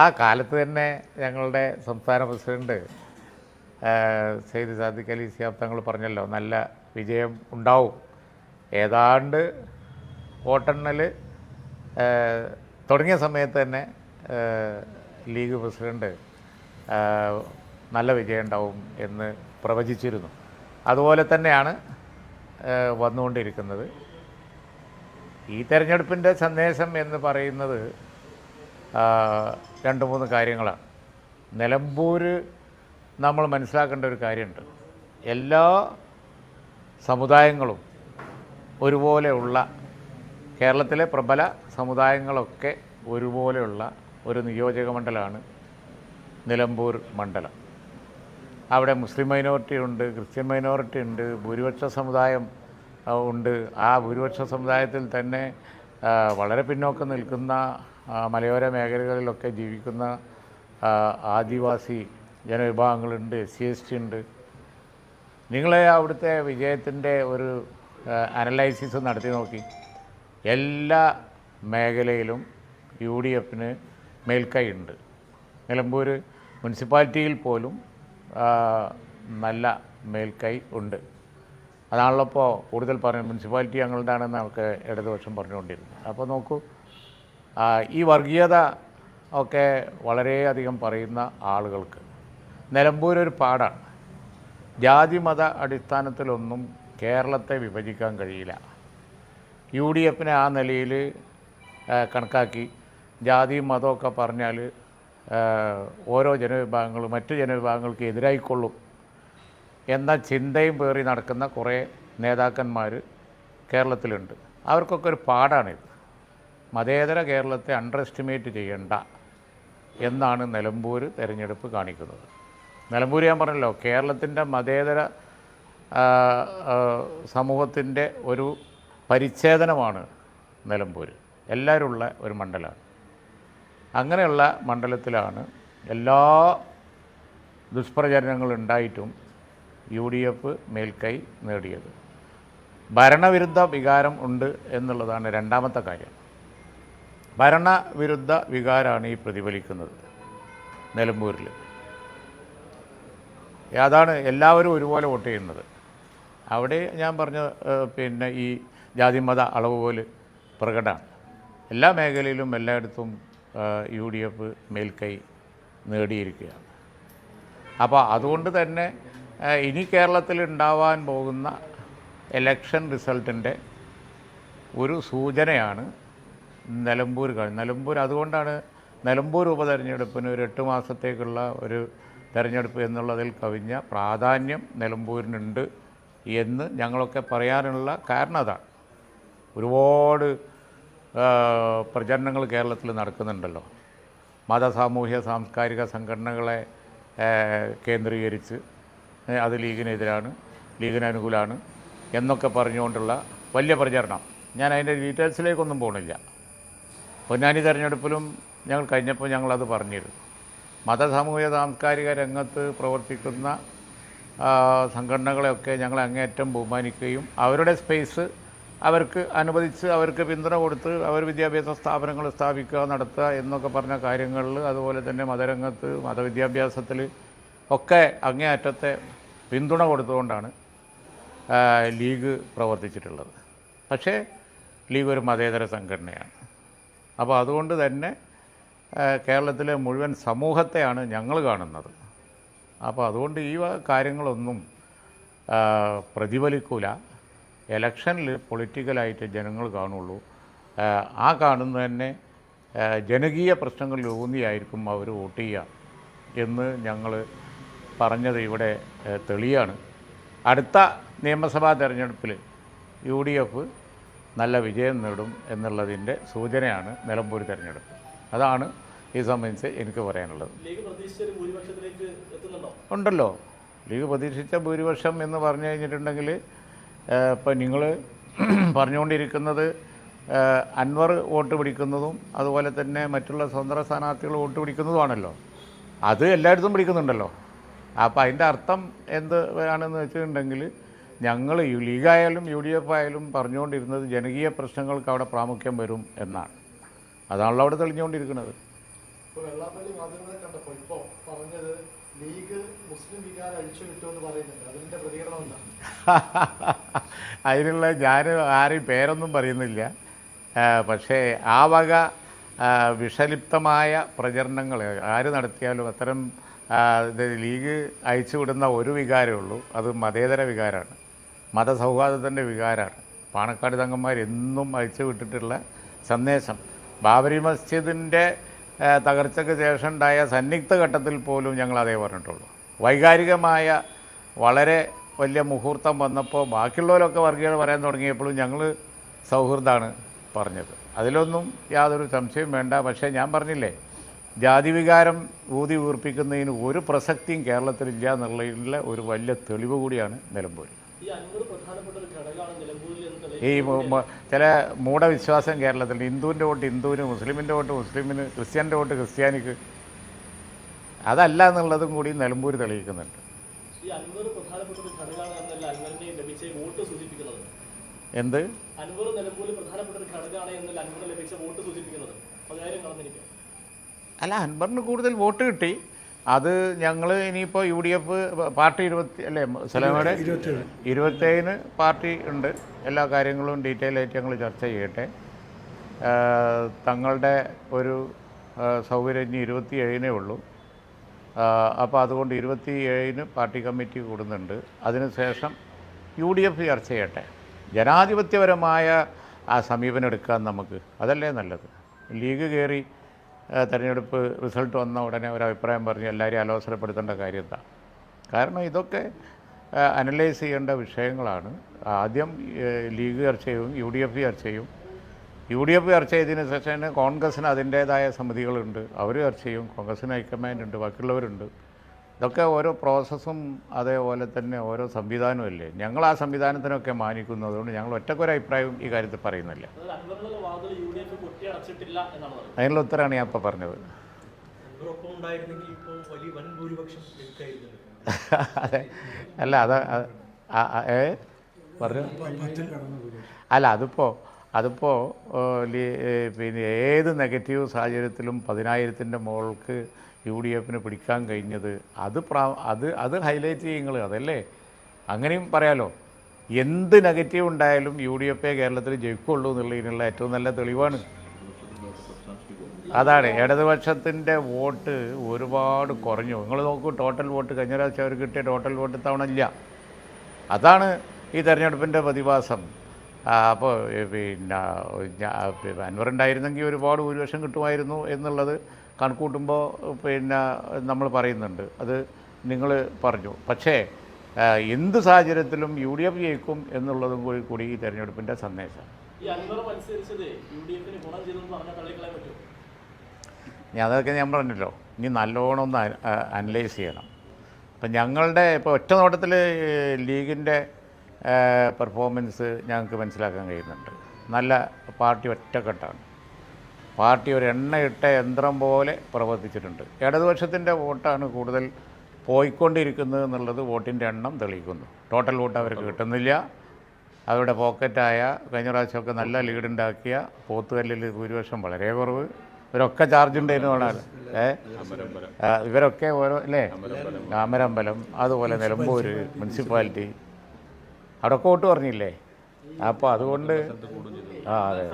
ആ കാലത്ത് തന്നെ ഞങ്ങളുടെ സംസ്ഥാന പ്രസിഡന്റ് സെയ്ദ് സാദിഖ് അലി ശിഹാബ് തങ്ങൾ പറഞ്ഞല്ലോ, നല്ല വിജയം ഉണ്ടാവും. ഏതാണ്ട് വോട്ടെണ്ണൽ തുടങ്ങിയ സമയത്ത് തന്നെ ലീഗ് പ്രസിഡന്റ് നല്ല വിജയം ഉണ്ടാവും എന്ന് പ്രവചിച്ചിരുന്നു. അതുപോലെ തന്നെയാണ് വന്നുകൊണ്ടിരിക്കുന്നത്. ഈ തെരഞ്ഞെടുപ്പിൻ്റെ സന്ദേശം എന്ന് പറയുന്നത് രണ്ട് മൂന്ന് കാര്യങ്ങളാണ്. നിലമ്പൂർ നമ്മൾ മനസ്സിലാക്കേണ്ട ഒരു കാര്യമുണ്ട്. എല്ലാ സമുദായങ്ങളും ഒരുപോലെയുള്ള, കേരളത്തിലെ പ്രബല സമുദായങ്ങളൊക്കെ ഒരുപോലെയുള്ള ഒരു നിയോജക മണ്ഡലമാണ് നിലമ്പൂർ മണ്ഡലം. അവിടെ മുസ്ലിം മൈനോറിറ്റി ഉണ്ട്, ക്രിസ്ത്യൻ മൈനോറിറ്റി ഉണ്ട്, ഭൂരിപക്ഷ സമുദായം ഉണ്ട്. ആ ഭൂരിപക്ഷ സമുദായത്തിൽ തന്നെ വളരെ പിന്നോക്കം നിൽക്കുന്ന മലയോര മേഖലകളിലൊക്കെ ജീവിക്കുന്ന ആദിവാസി ജനവിഭാഗങ്ങളുണ്ട്, SC/ST ഉണ്ട്. നിങ്ങളെ അവിടുത്തെ വിജയത്തിൻ്റെ ഒരു അനലൈസിസ് നടത്തി നോക്കി. എല്ലാ മേഖലയിലും UDF മേൽക്കൈ ഉണ്ട്. നിലമ്പൂർ മുനിസിപ്പാലിറ്റിയിൽ പോലും നല്ല മേൽക്കൈ ഉണ്ട്. അതാണല്ലോ ഇപ്പോൾ കൂടുതൽ പറയുന്നത്. മുനിസിപ്പാലിറ്റി ഞങ്ങളുടെയാണെന്ന് നമുക്ക് ഇടതുപക്ഷം പറഞ്ഞുകൊണ്ടിരുന്നു. അപ്പോൾ നോക്കൂ, ഈ വർഗീയത ഒക്കെ വളരെയധികം പറയുന്ന ആളുകൾക്ക് നിലമ്പൂർ ഒരു പാടാണ്. ജാതി മത അടിസ്ഥാനത്തിലൊന്നും കേരളത്തെ വിഭജിക്കാൻ കഴിയില്ല. UDF ആ നിലയിൽ കണക്കാക്കി ജാതിയും മതമൊക്കെ പറഞ്ഞാൽ ഓരോ ജനവിഭാഗങ്ങളും മറ്റു ജനവിഭാഗങ്ങൾക്ക് എതിരായിക്കൊള്ളും എന്ന ചിന്തയും പേറി നടക്കുന്ന കുറേ നേതാക്കന്മാർ കേരളത്തിലുണ്ട്. അവർക്കൊക്കെ ഒരു പാടാണിത്. മതേതര കേരളത്തെ അണ്ടർ എസ്റ്റിമേറ്റ് ചെയ്യേണ്ട എന്നാണ് നിലമ്പൂർ തെരഞ്ഞെടുപ്പ് കാണിക്കുന്നത്. നിലമ്പൂർ ഞാൻ പറഞ്ഞല്ലോ, കേരളത്തിൻ്റെ മതേതര സമൂഹത്തിൻ്റെ ഒരു പരിച്ഛേദനമാണ് നിലമ്പൂർ. എല്ലാവരുമുള്ള ഒരു മണ്ഡലമാണ്. അങ്ങനെയുള്ള മണ്ഡലത്തിലാണ് എല്ലാ ദുഷ്പ്രചരണങ്ങളുണ്ടായിട്ടും UDF മേൽക്കൈ നേടിയത്. ഭരണവിരുദ്ധ വികാരം ഉണ്ട് എന്നുള്ളതാണ് രണ്ടാമത്തെ കാര്യം. ഭരണവിരുദ്ധ വികാരമാണ് ഈ പ്രതിഫലിക്കുന്നത് നിലമ്പൂരിൽ. അതാണ് എല്ലാവരും ഒരുപോലെ വോട്ട് ചെയ്യുന്നത്. അവിടെ ഞാൻ പറഞ്ഞ ഈ ജാതിമത അളവ് പോലെ പ്രകടമാണ്. എല്ലാ മേഖലയിലും എല്ലായിടത്തും UDF മേൽക്കൈ നേടിയിരിക്കുകയാണ്. അപ്പോൾ അതുകൊണ്ട് തന്നെ ഇനി കേരളത്തിൽ ഉണ്ടാവാൻ പോകുന്ന ഇലക്ഷൻ റിസൾട്ടിൻ്റെ ഒരു സൂചനയാണ് നിലമ്പൂർ. അതുകൊണ്ടാണ് നിലമ്പൂർ ഉപതെരഞ്ഞെടുപ്പിന് ഒരു 8 മാസത്തേക്കുള്ള ഒരു തെരഞ്ഞെടുപ്പ് എന്നുള്ളതിൽ കവിഞ്ഞ പ്രാധാന്യം നിലമ്പൂരിനുണ്ട് എന്ന് ഞങ്ങളൊക്കെ പറയാനുള്ള കാരണം അതാണ്. ഒരുപാട് പ്രചരണങ്ങൾ കേരളത്തിൽ നടക്കുന്നുണ്ടല്ലോ. സാമൂഹ്യ സാംസ്കാരിക സംഘടനകളെ കേന്ദ്രീകരിച്ച് അത് ലീഗിനെതിരാണ്, ലീഗിന് അനുകൂലമാണ് എന്നൊക്കെ പറഞ്ഞുകൊണ്ടുള്ള വലിയ പ്രചരണം. ഞാൻ അതിൻ്റെ ഡീറ്റെയിൽസിലേക്കൊന്നും പോകണില്ല. പൊന്നാനി തെരഞ്ഞെടുപ്പിലും ഞങ്ങൾ കഴിഞ്ഞപ്പോൾ ഞങ്ങളത് പറഞ്ഞിരുന്നു. സാമൂഹ്യ സാംസ്കാരിക രംഗത്ത് പ്രവർത്തിക്കുന്ന സംഘടനകളെയൊക്കെ ഞങ്ങൾ അങ്ങേയറ്റം ബഹുമാനിക്കുകയും അവരുടെ സ്പേസ് അവർക്ക് അനുവദിച്ച് അവർക്ക് പിന്തുണ കൊടുത്ത് അവർ വിദ്യാഭ്യാസ സ്ഥാപനങ്ങൾ സ്ഥാപിക്കുക, നടത്തുക എന്നൊക്കെ പറഞ്ഞ കാര്യങ്ങളിൽ, അതുപോലെ തന്നെ മതരംഗത്ത് മതവിദ്യാഭ്യാസത്തിൽ ഒക്കെ അങ്ങേയറ്റത്തെ പിന്തുണ കൊടുത്തുകൊണ്ടാണ് ലീഗ് പ്രവർത്തിച്ചിട്ടുള്ളത്. പക്ഷേ ലീഗ് ഒരു മതേതര സംഘടനയാണ്. അപ്പോൾ അതുകൊണ്ട് തന്നെ കേരളത്തിലെ മുഴുവൻ സമൂഹത്തെയാണ് ഞങ്ങൾ കാണുന്നത്. അപ്പോൾ അതുകൊണ്ട് ഈ കാര്യങ്ങളൊന്നും പ്രതിഫലിക്കൂല. ഇലക്ഷനിൽ പൊളിറ്റിക്കലായിട്ട് ജനങ്ങൾ കാണുള്ളൂ. ആ കാണുന്നത് തന്നെ ജനകീയ പ്രശ്നങ്ങളിൽ ഊന്നിയായിരിക്കും അവർ വോട്ട് ചെയ്യുക എന്ന് ഞങ്ങൾ പറഞ്ഞത് ഇവിടെ തെളിയാണ്. അടുത്ത നിയമസഭാ തെരഞ്ഞെടുപ്പിൽ UDF നല്ല വിജയം നേടും എന്നുള്ളതിൻ്റെ സൂചനയാണ് നിലമ്പൂർ തെരഞ്ഞെടുപ്പ്. അതാണ് ഈ സംബന്ധിച്ച് എനിക്ക് പറയാനുള്ളത്. ഉണ്ടല്ലോ, ലീഗ് പ്രതീക്ഷിച്ച ഭൂരിപക്ഷം എന്ന് പറഞ്ഞു കഴിഞ്ഞിട്ടുണ്ടെങ്കിൽ ഇപ്പം നിങ്ങൾ പറഞ്ഞുകൊണ്ടിരിക്കുന്നത് അൻവർ വോട്ട് പിടിക്കുന്നതും അതുപോലെ തന്നെ മറ്റുള്ള സ്വതന്ത്ര സ്ഥാനാർത്ഥികൾ വോട്ട് പിടിക്കുന്നതുമാണല്ലോ. അത് എല്ലായിടത്തും പിടിക്കുന്നുണ്ടല്ലോ. അപ്പോൾ അതിൻ്റെ അർത്ഥം എന്ത് ആണെന്ന് വെച്ചിട്ടുണ്ടെങ്കിൽ ഞങ്ങൾ ലീഗായാലും UDF ആയാലും പറഞ്ഞുകൊണ്ടിരുന്നത് ജനകീയ പ്രശ്നങ്ങൾക്ക് അവിടെ പ്രാമുഖ്യം വരും എന്നാണ്. അതാണല്ലോ അവിടെ തെളിഞ്ഞുകൊണ്ടിരിക്കുന്നത്. വെള്ളാപ്പള്ളി മാധ്യമങ്ങളെ കണ്ടപ്പോൾ ഇപ്പോൾ പറഞ്ഞത് ലീഗ് മുസ്ലിം വികാരം അഴിച്ചു വിട്ടുമെന്ന് പറയുന്നുണ്ട്. അതിന്റെ പ്രതികരണം എന്താണ്? അതിനുള്ള ഞാൻ ആരെയും പേരൊന്നും പറയുന്നില്ല. പക്ഷേ ആ വക വിഷലിപ്തമായ പ്രചരണങ്ങൾ ആര് നടത്തിയാലും അത്തരം ലീഗ് അയച്ചുവിടുന്ന ഒരു വികാരമേ ഉള്ളൂ, അത് മതേതര വികാരമാണ്, മതസൗഹാർദ്ദത്തിൻ്റെ വികാരമാണ്. പാണക്കാട് തങ്ങന്മാർ എന്നും അയച്ചു വിട്ടിട്ടുള്ള സന്ദേശം ബാബരി മസ്ജിദിൻ്റെ തകർച്ചയ്ക്ക് ശേഷം ഉണ്ടായ സന്നിഗ്ധ ഘട്ടത്തിൽ പോലും ഞങ്ങൾ അതേ പറഞ്ഞിട്ടുള്ളൂ. വൈകാരികമായ വളരെ വലിയ മുഹൂർത്തം വന്നപ്പോൾ ബാക്കിയുള്ളവരൊക്കെ വർഗീയത പറയാൻ തുടങ്ങിയപ്പോഴും ഞങ്ങൾ സൗഹൃദമാണ് പറഞ്ഞത്. അതിലൊന്നും യാതൊരു സംശയവും വേണ്ട. പക്ഷേ ഞാൻ പറഞ്ഞില്ലേ, ജാതിവികാരം ഊതി വീർപ്പിക്കുന്നതിന് ഒരു പ്രസക്തിയും കേരളത്തിലില്ല എന്നുള്ളതിനുള്ള ഒരു വലിയ തെളിവ് കൂടിയാണ് നിലമ്പൂർ. ഈ ചില മൂഢവിശ്വാസം കേരളത്തിൽ, ഹിന്ദുവിൻ്റെ വോട്ട് ഹിന്ദുവിന്, മുസ്ലിമിൻ്റെ വോട്ട് മുസ്ലിമിന്, ക്രിസ്ത്യാനിൻ്റെ വോട്ട് ക്രിസ്ത്യാനിക്ക്, അതല്ല എന്നുള്ളതും കൂടി നിലമ്പൂർ തെളിയിക്കുന്നുണ്ട്. എന്ത് അല്ല, അൻവറിന് കൂടുതൽ വോട്ട് കിട്ടി. അത് ഞങ്ങൾ ഇനിയിപ്പോൾ UDF പാർട്ടി 20 അല്ലേ സലാമയുടെ 27 പാർട്ടി ഉണ്ട്. എല്ലാ കാര്യങ്ങളും ഡീറ്റെയിൽ ആയിട്ട് ഞങ്ങൾ ചർച്ച ചെയ്യട്ടെ. തങ്ങളുടെ ഒരു സൗകര്യം ഇനി 27 ഉള്ളൂ. അപ്പോൾ അതുകൊണ്ട് 27 പാർട്ടി കമ്മിറ്റി കൂടുന്നുണ്ട്. അതിനുശേഷം UDF ചർച്ച ചെയ്യട്ടെ. ജനാധിപത്യപരമായ ആ സമീപനം എടുക്കാൻ നമുക്ക് അതല്ലേ നല്ലത്. ലീഗ് കയറി തെരഞ്ഞെടുപ്പ് റിസൾട്ട് വന്ന ഉടനെ ഒരു അഭിപ്രായം പറഞ്ഞ് എല്ലാവരെയും അലോസരപ്പെടുത്തേണ്ട കാര്യം എന്താ? കാരണം ഇതൊക്കെ അനലൈസ് ചെയ്യേണ്ട വിഷയങ്ങളാണ്. ആദ്യം ലീഗ് ചർച്ച ചെയ്യും, UDF ചർച്ച ചെയ്യും. UDF ചർച്ച ചെയ്തതിന് ശേഷം കോൺഗ്രസ്സിന് അതിൻ്റേതായ സമിതികളുണ്ട്, അവർ ചർച്ച ചെയ്യും. കോൺഗ്രസ്സിന് ഹൈക്കമാൻഡ് ഉണ്ട്, ബാക്കിയുള്ളവരുണ്ട്. ഇതൊക്കെ ഓരോ പ്രോസസ്സും അതേപോലെ തന്നെ ഓരോ സംവിധാനമല്ലേ. ഞങ്ങൾ ആ സംവിധാനത്തിനൊക്കെ മാനിക്കുന്നതുകൊണ്ട് ഞങ്ങൾ ഒറ്റക്കൊരു അഭിപ്രായവും ഈ കാര്യത്തിൽ പറയുന്നില്ല. അതിനുള്ള ഉത്തരമാണ് ഞാൻ ഇപ്പോൾ പറഞ്ഞത്. അതെ, അല്ല പറഞ്ഞു അല്ല അതിപ്പോൾ പിന്നെ ഏത് നെഗറ്റീവ് സാഹചര്യത്തിലും 10,000-ൻ്റെ മുകൾക്ക് UDFന് പിടിക്കാൻ കഴിഞ്ഞത് അത് ഹൈലൈറ്റ് ചെയ്യുങ്ങൾ അതല്ലേ. അങ്ങനെയും പറയാലോ. എന്ത് നെഗറ്റീവ് ഉണ്ടായാലും UDF കേരളത്തിൽ ജയിക്കുള്ളൂ എന്നുള്ളതിനുള്ള ഏറ്റവും നല്ല തെളിവാണ്. അതാണ് ഇടതുപക്ഷത്തിൻ്റെ വോട്ട് ഒരുപാട് കുറഞ്ഞു. നിങ്ങൾ നോക്കൂ, ടോട്ടൽ വോട്ട് കഴിഞ്ഞ പ്രാവശ്യം അവർ കിട്ടിയ ടോട്ടൽ വോട്ട് തവണ ഇല്ല. അതാണ് ഈ തെരഞ്ഞെടുപ്പിൻ്റെ പ്രതിഭാസം. അപ്പോൾ പിന്നെ അൻവറുണ്ടായിരുന്നെങ്കിൽ ഒരുപാട് ഭൂരിപക്ഷം കിട്ടുമായിരുന്നു എന്നുള്ളത് കണക്കൂട്ടുമ്പോൾ പിന്നെ നമ്മൾ പറയുന്നുണ്ട്. അത് നിങ്ങൾ പറഞ്ഞു. പക്ഷേ എന്ത് സാഹചര്യത്തിലും UDF ജയിക്കും എന്നുള്ളതും കൂടി ഈ തെരഞ്ഞെടുപ്പിൻ്റെ സന്ദേശം. അതൊക്കെ ഞാൻ പറഞ്ഞല്ലോ, ഇനി നല്ലോണം ഒന്ന് അനലൈസ് ചെയ്യണം. അപ്പം ഞങ്ങളുടെ ഇപ്പോൾ ഒറ്റ നോട്ടത്തിൽ ലീഗിൻ്റെ പെർഫോമൻസ് ഞങ്ങൾക്ക് മനസ്സിലാക്കാൻ കഴിയുന്നുണ്ട്. നല്ല പാർട്ടി ഒറ്റക്കെട്ടാണ്. പാർട്ടി ഒരു എണ്ണയിട്ട യന്ത്രം പോലെ പ്രവർത്തിച്ചിട്ടുണ്ട്. ഇടതുപക്ഷത്തിൻ്റെ വോട്ടാണ് കൂടുതൽ പോയിക്കൊണ്ടിരിക്കുന്നത് എന്നുള്ളത് വോട്ടിൻ്റെ എണ്ണം തെളിയിക്കുന്നു. ടോട്ടൽ വോട്ട് അവർക്ക് കിട്ടുന്നില്ല. അവരുടെ പോക്കറ്റായ കഴിഞ്ഞ പ്രാവശ്യമൊക്കെ നല്ല ലീഡുണ്ടാക്കിയ പോത്തുകല്ലിൽ ഭൂരിപക്ഷം വളരെ കുറവ്. ഇവരൊക്കെ ചാർജ് ഉണ്ടായിരുന്നു വേണമല്ലോ. ഇവരൊക്കെ ഓരോ അല്ലേ, അമരമ്പലം, അതുപോലെ നിലമ്പൂർ മുനിസിപ്പാലിറ്റി, അവിടെയൊക്കെ വോട്ട് പറഞ്ഞില്ലേ. അപ്പോൾ അതുകൊണ്ട് അതെ,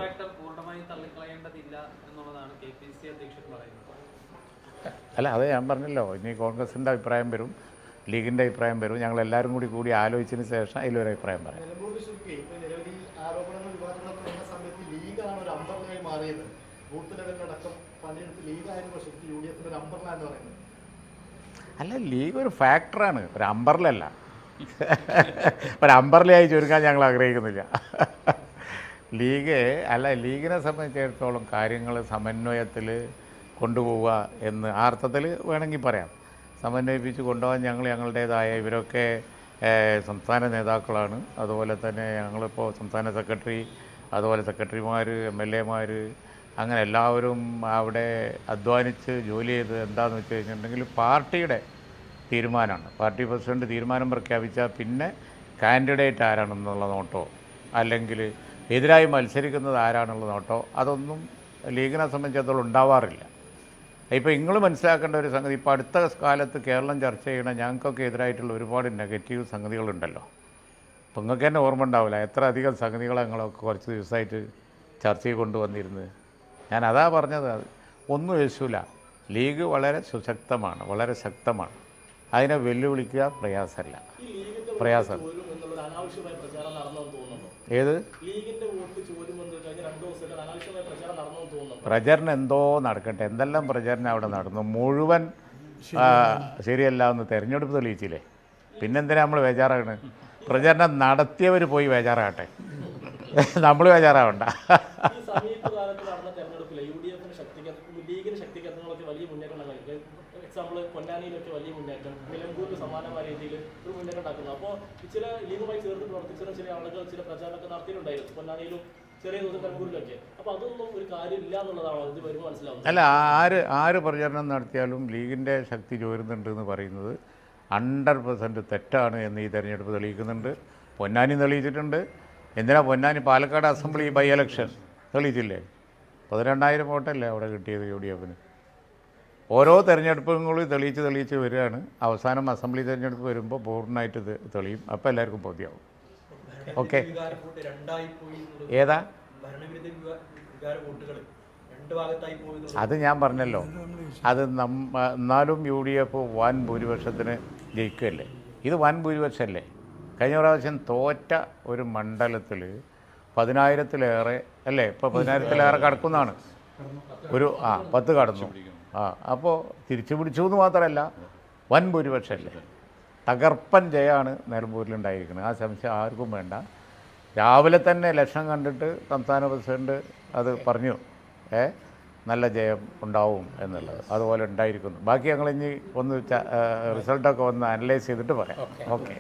അല്ല അത് ഞാൻ പറഞ്ഞല്ലോ, ഇനി കോൺഗ്രസിൻ്റെ അഭിപ്രായം വരും, ലീഗിൻ്റെ അഭിപ്രായം വരും. ഞങ്ങളെല്ലാവരും കൂടി ആലോചിച്ചതിന് ശേഷം അതിലൊരു അഭിപ്രായം പറയാം. അല്ല, ലീഗ് ഒരു ഫാക്ടറാണ്, ഒരു അമ്പർലല്ല. ഒരു അമ്പർലയായി ചുരുക്കാൻ ഞങ്ങൾ ആഗ്രഹിക്കുന്നില്ല. ലീഗിനെ സംബന്ധിച്ചിടത്തോളം കാര്യങ്ങൾ സമന്വയത്തിൽ കൊണ്ടുപോവുക എന്ന് ആ അർത്ഥത്തിൽ വേണമെങ്കിൽ പറയാം. സമന്വയിപ്പിച്ച് കൊണ്ടുപോകാൻ ഞങ്ങളുടേതായ ഇവരൊക്കെ സംസ്ഥാന നേതാക്കളാണ്. അതുപോലെ തന്നെ ഞങ്ങളിപ്പോൾ സംസ്ഥാന സെക്രട്ടറി, അതുപോലെ സെക്രട്ടറിമാർ, MLA-മാർ, അങ്ങനെ എല്ലാവരും അവിടെ അധ്വാനിച്ച് ജോലി ചെയ്ത് എന്താണെന്ന് വെച്ച് കഴിഞ്ഞിട്ടുണ്ടെങ്കിൽ പാർട്ടിയുടെ തീരുമാനമാണ്. പാർട്ടി പ്രസിഡന്റ് തീരുമാനം പ്രഖ്യാപിച്ചാൽ പിന്നെ കാൻഡിഡേറ്റ് ആരാണെന്നുള്ള നോട്ടോ അല്ലെങ്കിൽ എതിരായി മത്സരിക്കുന്നത് ആരാണെന്നുള്ള നോട്ടോ അതൊന്നും ലീഗിനെ സംബന്ധിച്ചിടത്തോളം ഉണ്ടാവാറില്ല. ഇപ്പോൾ നിങ്ങൾ മനസ്സിലാക്കേണ്ട ഒരു സംഗതി, ഇപ്പോൾ അടുത്ത കാലത്ത് കേരളം ചർച്ച ചെയ്യണ ഞങ്ങൾക്കൊക്കെ എതിരായിട്ടുള്ള ഒരുപാട് നെഗറ്റീവ് സംഗതികളുണ്ടല്ലോ. അപ്പോൾ നിങ്ങൾക്ക് തന്നെ ഓർമ്മ ഉണ്ടാവില്ല എത്ര അധികം സംഗതികളെ ഞങ്ങളൊക്കെ കുറച്ച് ദിവസമായിട്ട് ചർച്ചയിൽ കൊണ്ടുവന്നിരുന്നത്. ഞാൻ അതാ പറഞ്ഞത്, ഒന്നും യേശൂല. ലീഗ് വളരെ സുശക്തമാണ്, വളരെ ശക്തമാണ്. അതിനെ വെല്ലുവിളിക്കുക പ്രയാസമല്ല. ഏത് പ്രചരണം എന്തോ നടക്കട്ടെ, എന്തെല്ലാം പ്രചരണം അവിടെ നടന്നു, മുഴുവൻ ശരിയല്ല എന്ന് തെരഞ്ഞെടുപ്പ് തെളിയിച്ചില്ലേ. പിന്നെന്തിനാ നമ്മൾ ബേജാറാകണ്? പ്രചരണം നടത്തിയവർ പോയി ബേജാറാകട്ടെ, നമ്മൾ ബേജാറാവണ്ട. എക്സാമ്പിൾ പൊന്നാനിയിലൊക്കെ വലിയ മുന്നേറ്റം, നിലമ്പൂരിൽ സമാനമായ രീതിയിൽ ഒരു മുന്നേറ്റം ഉണ്ടാക്കുന്നു. അപ്പോൾ ചില ലീഗുമായി ചേർത്ത് പ്രവർത്തിച്ചിരുന്ന ചില ആളുകൾ ചില പ്രചാരണമൊക്കെ നടത്തിയിട്ടുണ്ടായിരുന്നു പൊന്നാനിയിലും ചെറിയ തോതിൽ നിലമ്പൂരിലൊക്കെ. അപ്പോൾ അതൊന്നും ഒരു കാര്യമില്ല എന്നുള്ളതാണോ ഇത് വരുമ്പോൾ മനസ്സിലാവുന്നത്? അല്ല, ആര് പ്രചരണം നടത്തിയാലും ലീഗിൻ്റെ ശക്തി ചോരുന്നുണ്ട് എന്ന് പറയുന്നത് 100% തെറ്റാണ് എന്ന് ഈ തെരഞ്ഞെടുപ്പ് തെളിയിക്കുന്നുണ്ട്. പൊന്നാനി തെളിയിച്ചിട്ടുണ്ട്. എന്തിനാ Ponnani Palakkad assembly by election തെളിയിച്ചില്ലേ? 12,000 വോട്ടല്ലേ അവിടെ കിട്ടിയത് UDF-ന്. ഓരോ തെരഞ്ഞെടുപ്പുകളും തെളിയിച്ച് വരികയാണ്. അവസാനം അസംബ്ലി തെരഞ്ഞെടുപ്പ് വരുമ്പോൾ പൂർണ്ണമായിട്ട് ഇത് തെളിയും. അപ്പോൾ എല്ലാവർക്കും ബോധ്യമാവും. ഓക്കെ, ഏതാ അത് ഞാൻ പറഞ്ഞല്ലോ. അത് എന്നാലും UDF വൻ ഭൂരിപക്ഷത്തിന് ജയിക്കുകയല്ലേ. ഇത് വൻ ഭൂരിപക്ഷമല്ലേ. കഴിഞ്ഞ പ്രാവശ്യം തോറ്റ ഒരു മണ്ഡലത്തിൽ 10,000-ലേറെ അല്ലേ, ഇപ്പോൾ 10,000-ലേറെ കടക്കുന്നതാണ്. 10 കടന്നു. അപ്പോൾ തിരിച്ചു പിടിച്ചു എന്ന് മാത്രമല്ല, വൻ ഭൂരിപക്ഷമല്ലേ. തകർപ്പൻ ജയമാണ് നിലമ്പൂരിലുണ്ടായിരിക്കുന്നത്. ആ സംശയം ആർക്കും വേണ്ട. രാവിലെ തന്നെ ഇലക്ഷൻ കണ്ടിട്ട് സംസ്ഥാന പ്രസിഡന്റ് അത് പറഞ്ഞു, നല്ല ജയം ഉണ്ടാവും എന്നുള്ളത്. അതുപോലെ ഉണ്ടായിരിക്കുന്നു. ബാക്കി ഞങ്ങളിനി ഒന്ന് റിസൾട്ടൊക്കെ ഒന്ന് അനലൈസ് ചെയ്തിട്ട് പറയാം. ഓക്കെ.